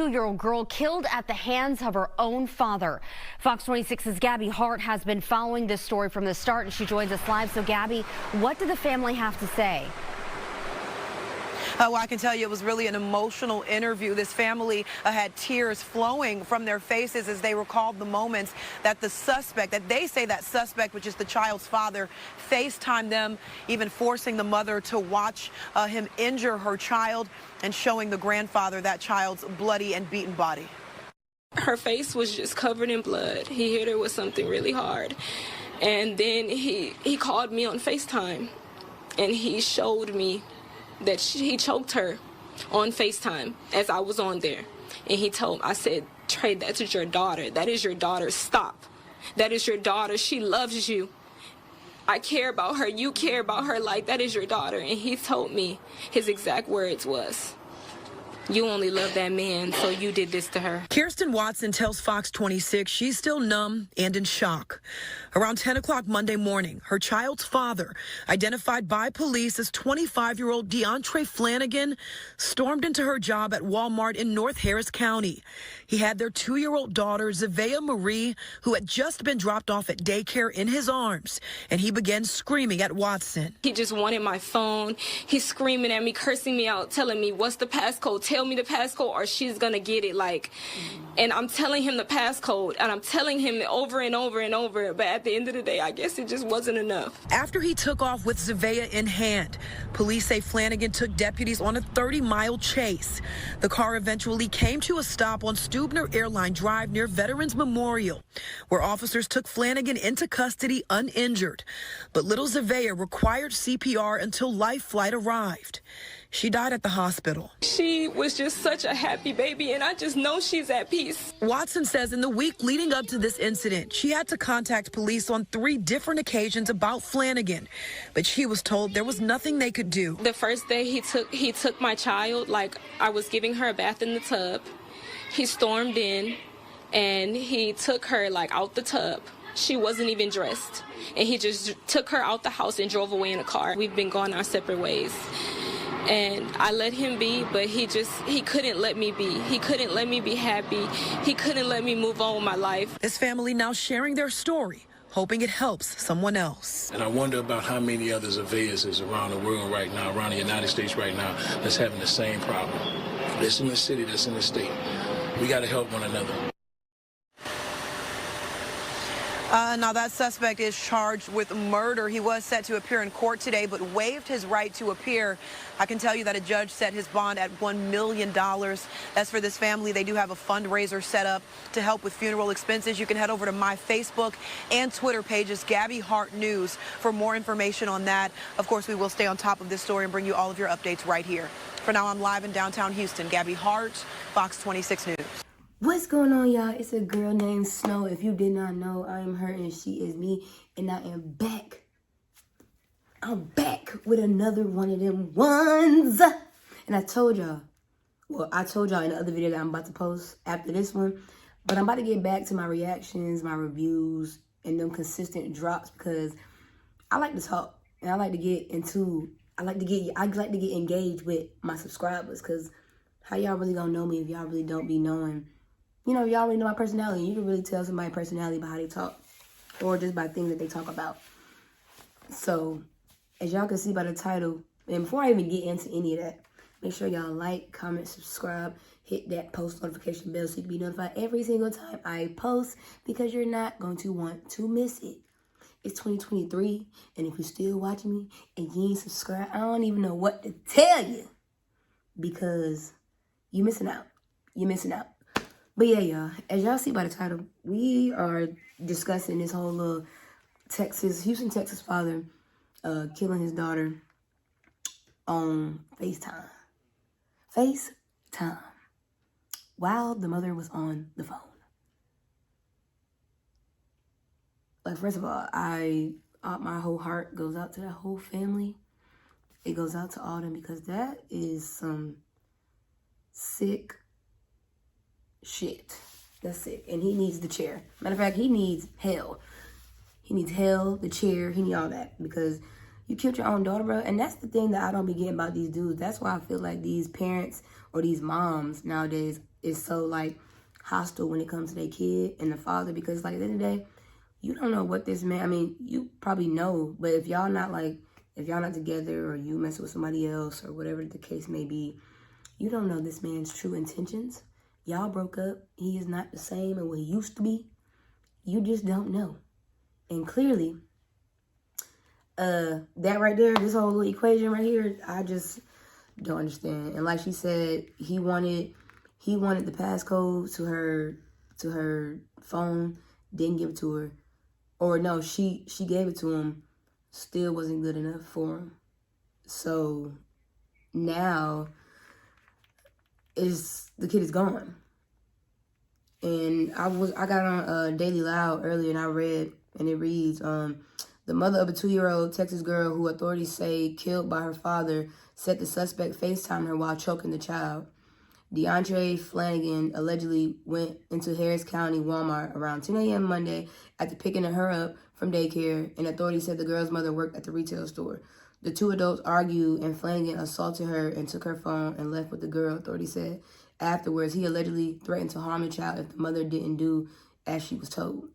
2-year-old girl killed at the hands of her own father. Fox 26's Gabby Hart has been following this story from the start, and she joins us live. So, Gabby, what do the family have to say? Well, I can tell you it was really an emotional interview. This family had tears flowing from their faces as they recalled the moments that the suspect, that they say that suspect, which is the child's father, FaceTimed them, even forcing the mother to watch him injure her child and showing the grandfather that child's bloody and beaten body. Her face was just covered in blood. He hit her with something really hard. And then he called me on FaceTime, and he showed me that he choked her on FaceTime as I was on there. And I said, Trey, that is your daughter. That is your daughter. Stop. That is your daughter. She loves you. I care about her. You care about her. Like, that is your daughter. And he told me, his exact words was, you only love that man, so you did this to her. Kirsten Watson tells Fox 26 she's still numb and in shock. Around 10 o'clock Monday morning, her child's father, identified by police as 25-year-old Zevaya Flanagan, stormed into her job at Walmart in North Harris County. He had their 2-year-old daughter, Zevaya Marie, who had just been dropped off at daycare, in his arms, and he began screaming at Watson. He just wanted my phone. He's screaming at me, cursing me out, telling me, what's the passcode? Tell me the passcode or she's gonna get it. And I'm telling him the passcode, and I'm telling him over and over and over, but at the end of the day, I guess it just wasn't enough. After he took off with Zevaya in hand, police say Flanagan took deputies on a 30-mile chase. The car eventually came to a stop on Stubner Airline Drive near Veterans Memorial, where officers took Flanagan into custody uninjured. But little Zevaya required CPR until life flight arrived. She died at the hospital. She was just such a happy baby, and I just know she's at peace. Watson says in the week leading up to this incident, she had to contact police on 3 different occasions about Flanagan, but she was told there was nothing they could do. The first day he took my child, like I was giving her a bath in the tub. He stormed in, and he took her like out the tub. She wasn't even dressed, and he just took her out the house and drove away in a car. We've been going our separate ways. And I let him be, but he couldn't let me be. He couldn't let me be happy. He couldn't let me move on with my life. This family now sharing their story, hoping it helps someone else. And I wonder about how many other Zevayas is around the world right now, around the United States right now, that's having the same problem. That's in the city, that's in the state. We got to help one another. Now that suspect is charged with murder. He was set to appear in court today, but waived his right to appear. I can tell you that a judge set his bond at $1 million. As for this family, they do have a fundraiser set up to help with funeral expenses. You can head over to my Facebook and Twitter pages, Gabby Hart News, for more information on that. Of course, we will stay on top of this story and bring you all of your updates right here. For now, I'm live in downtown Houston. Gabby Hart, Fox 26 News. What's going on, y'all? It's a girl named Snow. If you did not know, I am her and she is me. And I am back. I'm back with another one of them ones. And I told y'all, well, I told y'all in the other video that I'm about to post after this one. But I'm about to get back to my reactions, my reviews, and them consistent drops because I like to talk. And I like to get engaged with my subscribers. Because how y'all really gonna know me if y'all really don't be knowing? You know, y'all already know my personality. You can really tell somebody's personality by how they talk or just by things that they talk about. So, as y'all can see by the title, and before I even get into any of that, make sure y'all like, comment, subscribe, hit that post notification bell so you can be notified every single time I post because you're not going to want to miss it. It's 2023, and if you're still watching me and you ain't subscribed, I don't even know what to tell you because you're missing out. You're missing out. But yeah, y'all, as y'all see by the title, we are discussing this whole little Houston, Texas father killing his daughter on FaceTime. FaceTime. While the mother was on the phone. Like, first of all, my whole heart goes out to that whole family. It goes out to all them because that is some sick shit. That's sick. And he needs the chair. Matter of fact, he needs hell. He needs hell, the chair, he needs all that. Because you killed your own daughter, bro. And that's the thing that I don't be getting about these dudes. That's why I feel like these parents or these moms nowadays is so like hostile when it comes to their kid and the father, because like at the end of the day, you don't know what this man, I mean, you probably know, but if y'all not together, or you mess with somebody else, or whatever the case may be, you don't know this man's true intentions. Y'all broke up. He is not the same as what he used to be. You just don't know. And clearly, that right there, this whole little equation right here, I just don't understand. And like she said, he wanted the passcode to her phone, didn't give it to her. Or no, she gave it to him, still wasn't good enough for him. So now the kid is gone. And I got on Daily Loud earlier, and I read, and it reads, the mother of a 2-year-old Texas girl who authorities say killed by her father said the suspect FaceTimed her while choking the child. Zevaya Flanagan allegedly went into Harris County Walmart around 10 a.m. Monday after picking her up from daycare, and authorities said the girl's mother worked at the retail store. The two adults argued, and Flanagan assaulted her and took her phone and left with the girl, authorities said. Afterwards, he allegedly threatened to harm the child if the mother didn't do as she was told.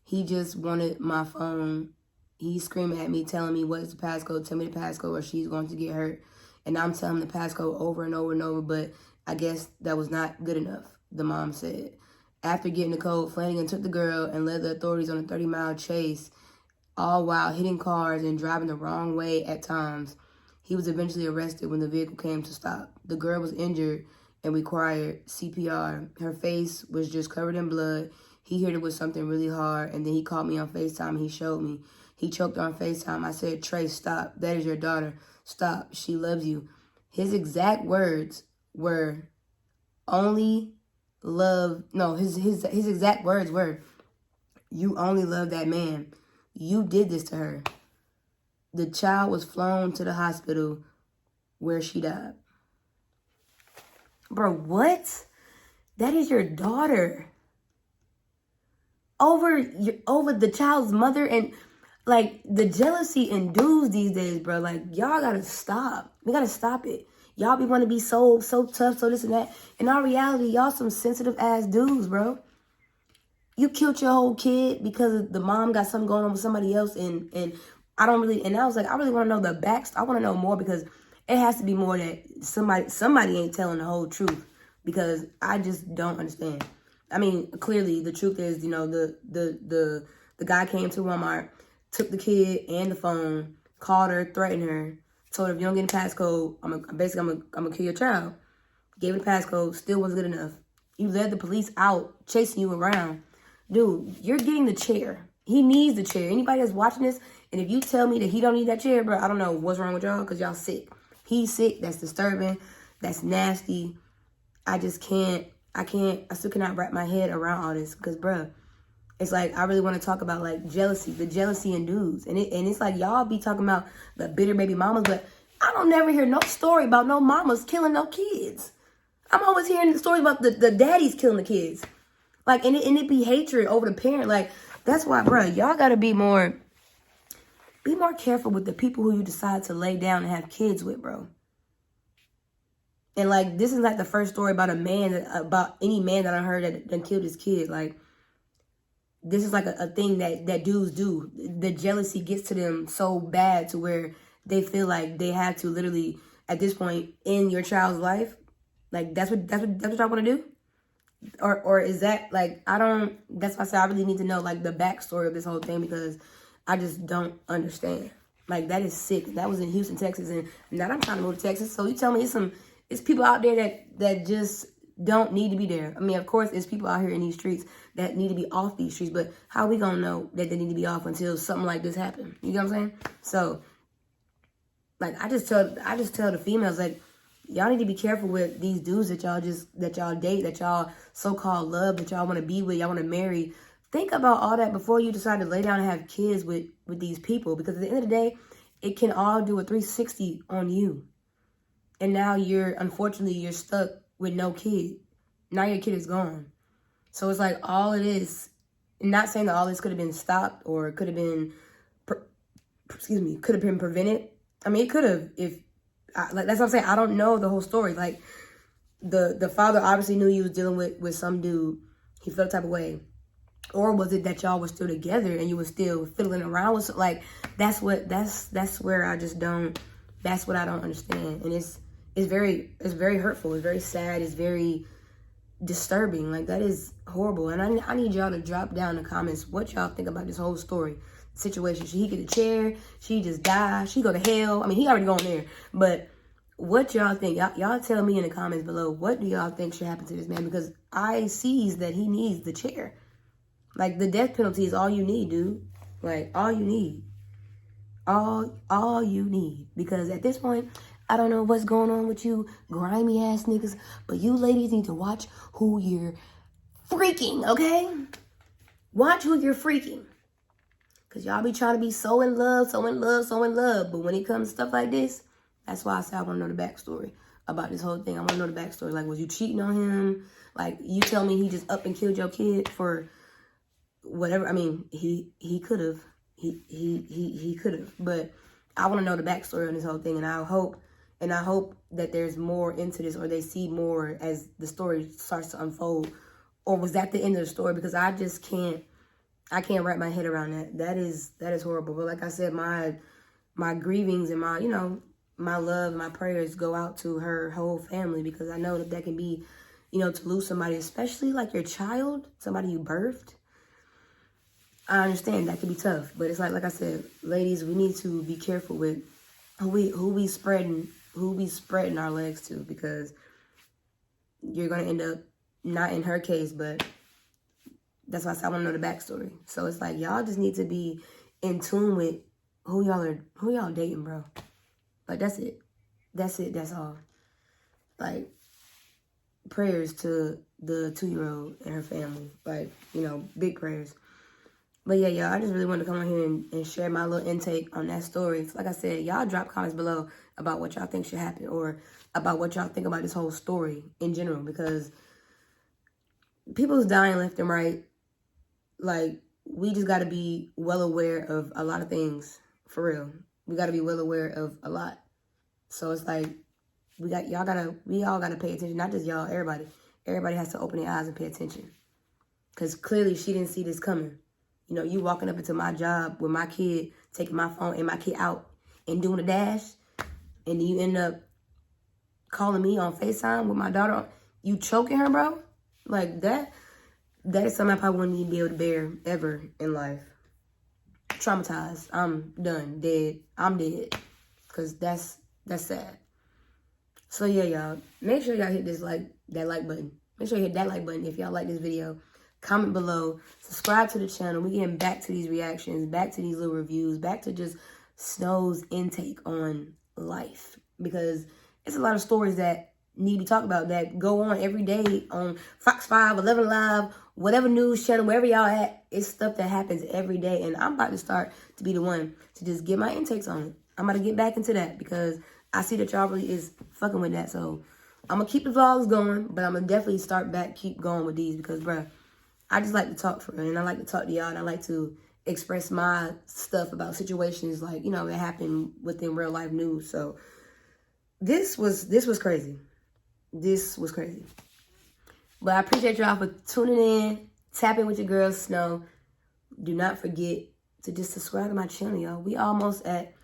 He just wanted my phone. He's screaming at me, telling me, what is the passcode? Tell me the passcode or she's going to get hurt. And I'm telling him the passcode over and over and over, but I guess that was not good enough, the mom said. After getting the code, Flanagan took the girl and led the authorities on a 30-mile chase, all while hitting cars and driving the wrong way at times. He was eventually arrested when the vehicle came to stop. The girl was injured and required CPR. Her face was just covered in blood. He hit her with something really hard, and then he called me on FaceTime and he showed me. He choked her on FaceTime. I said, "Trey, stop. That is your daughter. Stop. She loves you." His exact words were, his exact words were, "You only love that man. You did this to her." The child was flown to the hospital where she died. Bro, what? That is your daughter. Over the child's mother, and like the jealousy in dudes these days, bro. Like, y'all gotta stop. We gotta stop it. Y'all want to be so tough, so this and that. In all reality, y'all some sensitive ass dudes, bro. You killed your whole kid because the mom got something going on with somebody else, and I was like, I really want to know the backstory. I want to know more, because it has to be more that somebody ain't telling the whole truth, because I just don't understand. I mean, clearly the truth is, the guy came to Walmart, took the kid and the phone, called her, threatened her, told her, if you don't get a passcode, I'm gonna kill your child. Gave her the passcode, still wasn't good enough. You led the police out, chasing you around. Dude, you're getting the chair. He needs the chair. Anybody that's watching this, and if you tell me that he don't need that chair, bro, I don't know what's wrong with y'all, because y'all sick. He's sick. That's disturbing. That's nasty. I still cannot wrap my head around all this, because, bro, it's like, I really want to talk about, like, jealousy, the jealousy in dudes. And it's like, y'all be talking about the bitter baby mamas, but I don't never hear no story about no mamas killing no kids. I'm always hearing the stories about the daddies killing the kids. Like, and it be hatred over the parent. Like, that's why, bro, y'all got to be more careful with the people who you decide to lay down and have kids with, bro. And, like, this is not the first story about any man that I heard that killed his kid. Like, this is like a thing that dudes do. The jealousy gets to them so bad to where they feel like they have to literally, at this point, end your child's life. Like, that's what y'all want to do? Or is that, like, that's why I said I really need to know, like, the backstory of this whole thing, because I just don't understand. Like, that is sick. That was in Houston, Texas, and now I'm trying to move to Texas. So you tell me it's people out there that just don't need to be there. I mean, of course, it's people out here in these streets that need to be off these streets, but how are we gonna know that they need to be off until something like this happens? You know what I'm saying? So, like, I just tell the females, like, y'all need to be careful with these dudes that y'all date, that y'all so-called love, that y'all want to be with, y'all want to marry. Think about all that before you decide to lay down and have kids with these people, because at the end of the day, it can all do a 360 on you. And now unfortunately, you're stuck with no kid. Now your kid is gone. So it's like, all it is, not saying that all this could have been stopped or could have been, could have been prevented. I mean, it could have, that's what I'm saying. I don't know the whole story. Like, the father obviously knew he was dealing with some dude. He felt the type of way. Or was it that y'all were still together and you were still fiddling around with, like, that's where I just don't, that's what I don't understand. And it's very hurtful. It's very sad. It's very disturbing. Like, that is horrible. And I need y'all to drop down in the comments what y'all think about this whole story situation. Should he get a chair? Should he just die? Should he go to hell? I mean, he already going there. But what y'all think? Y'all tell me in the comments below, what do y'all think should happen to this man? Because I sees that he needs the chair. Like, the death penalty is all you need, dude. Like, all you need. All you need. Because at this point, I don't know what's going on with you grimy ass niggas, but you ladies need to watch who you're freaking, okay? Watch who you're freaking. Because y'all be trying to be so in love. But when it comes to stuff like this, that's why I say I want to know the backstory about this whole thing. I want to know the backstory. Like, was you cheating on him? Like, you tell me he just up and killed your kid for whatever. I mean, he could have. He could have. But I want to know the backstory on this whole thing. And I hope that there's more into this, or they see more as the story starts to unfold. Or was that the end of the story? Because I just can't wrap my head around that. That is horrible. But like I said, my grievings and my, my love and my prayers go out to her whole family, because I know that can be, to lose somebody, especially like your child, somebody you birthed. I understand that can be tough, but it's like I said, ladies, we need to be careful with who we spreading our legs to, because you're gonna end up, not in her case, but that's why I said I want to know the backstory. So it's like, y'all just need to be in tune with who y'all dating, bro. Like, that's it. That's all. Like, prayers to the 2-year-old and her family. Like, big prayers. But yeah, y'all, I just really wanted to come on here and share my little intake on that story. So like I said, y'all drop comments below about what y'all think should happen, or about what y'all think about this whole story in general, because people's dying left and right. Like, we just got to be well aware of a lot of things, for real. We got to be well aware of a lot. So it's like, we all got to pay attention. Not just y'all, everybody. Everybody has to open their eyes and pay attention. Because clearly she didn't see this coming. You walking up into my job with my kid, taking my phone and my kid out and doing a dash, and then you end up calling me on FaceTime with my daughter. You choking her, bro? Like, that is something I probably wouldn't even be able to bear ever in life. Traumatized. I'm done. Dead. I'm dead. Because that's sad. So yeah, y'all, make sure y'all hit that like button. Make sure you hit that like button if y'all like this video. Comment below, subscribe to the channel. We getting back to these reactions, back to these little reviews, back to just Snow's intake on life. Because it's a lot of stories that need to be talked about, that go on every day on Fox 5, 11 Live, whatever news channel, wherever y'all at. It's stuff that happens every day. And I'm about to start to be the one to just get my intakes on it. I'm about to get back into that, because I see that y'all really is fucking with that. So I'm going to keep the vlogs going, but I'm going to definitely keep going with these, because, bruh, I just like to talk for real, and I like to talk to y'all, and I like to express my stuff about situations like, that happen within real life news. So this was crazy. This was crazy. But I appreciate y'all for tuning in, tapping with your girl Snow. Do not forget to just subscribe to my channel, y'all. We almost back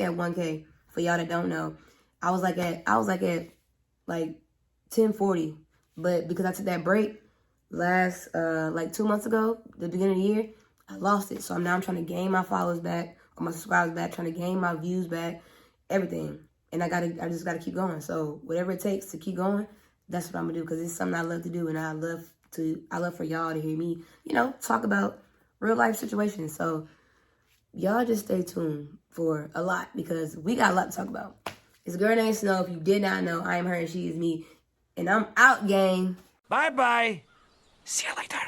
at 1K. For y'all that don't know, I was like at 1040, but because I took that break last like 2 months ago, the beginning of the year, I lost it. So now I'm trying to gain my followers back, or my subscribers back, trying to gain my views back, everything. And I just gotta keep going. So whatever it takes to keep going, that's what I'm gonna do, because it's something I love to do, and I love for y'all to hear me, talk about real life situations. So y'all just stay tuned for a lot, because we got a lot to talk about. It's a girl named Snow. If you did not know, I am her and she is me. And I'm out, gang. Bye-bye. See you later.